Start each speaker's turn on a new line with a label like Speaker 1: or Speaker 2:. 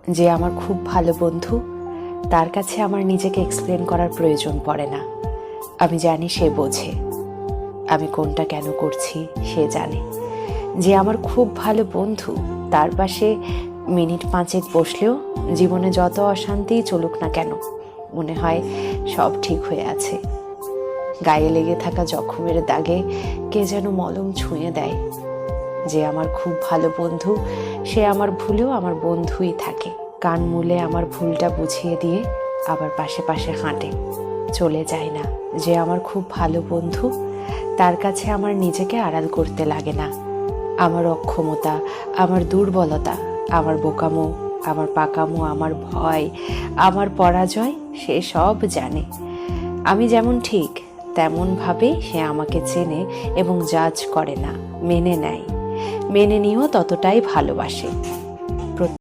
Speaker 1: যে আমার খুব ভালো বন্ধু, তার কাছে আমার নিজেকে এক্সপ্লেন করার প্রয়োজন পড়ে না। আমি জানি সে বোঝে আমি কোনটা কেন করছি, সে জানে। যে আমার খুব ভালো বন্ধু, তার পাশে মিনিট 5 বসলেও জীবনে যত অশান্তিই চলুক না কেন, মনে হয় সব ঠিক হয়ে আছে। গায়ে লেগে থাকা জখমের দাগে কে যেন মলম ছুঁয়ে দেয়। যে আমার খুব ভালো বন্ধু, সে আমার ভুলেও আমার বন্ধুই থাকে। কান মুলে আমার ভুলটা বুঝিয়ে দিয়ে আবার পাশে পাশে হাঁটে, চলে যায় না। যে আমার খুব ভালো বন্ধু, তার কাছে আমার নিজেকে আড়াল করতে লাগে না। আমার অক্ষমতা, আমার দুর্বলতা, আমার বোকামো, আমার পাকামো, আমার ভয়, আমার পরাজয় সে সব জানে। আমি যেমন ঠিক তেমনভাবে সে আমাকে চেনে এবং জাজ করে না, মেনে নেয়। মেনে নিয়েও ততটাই ভালোবাসে।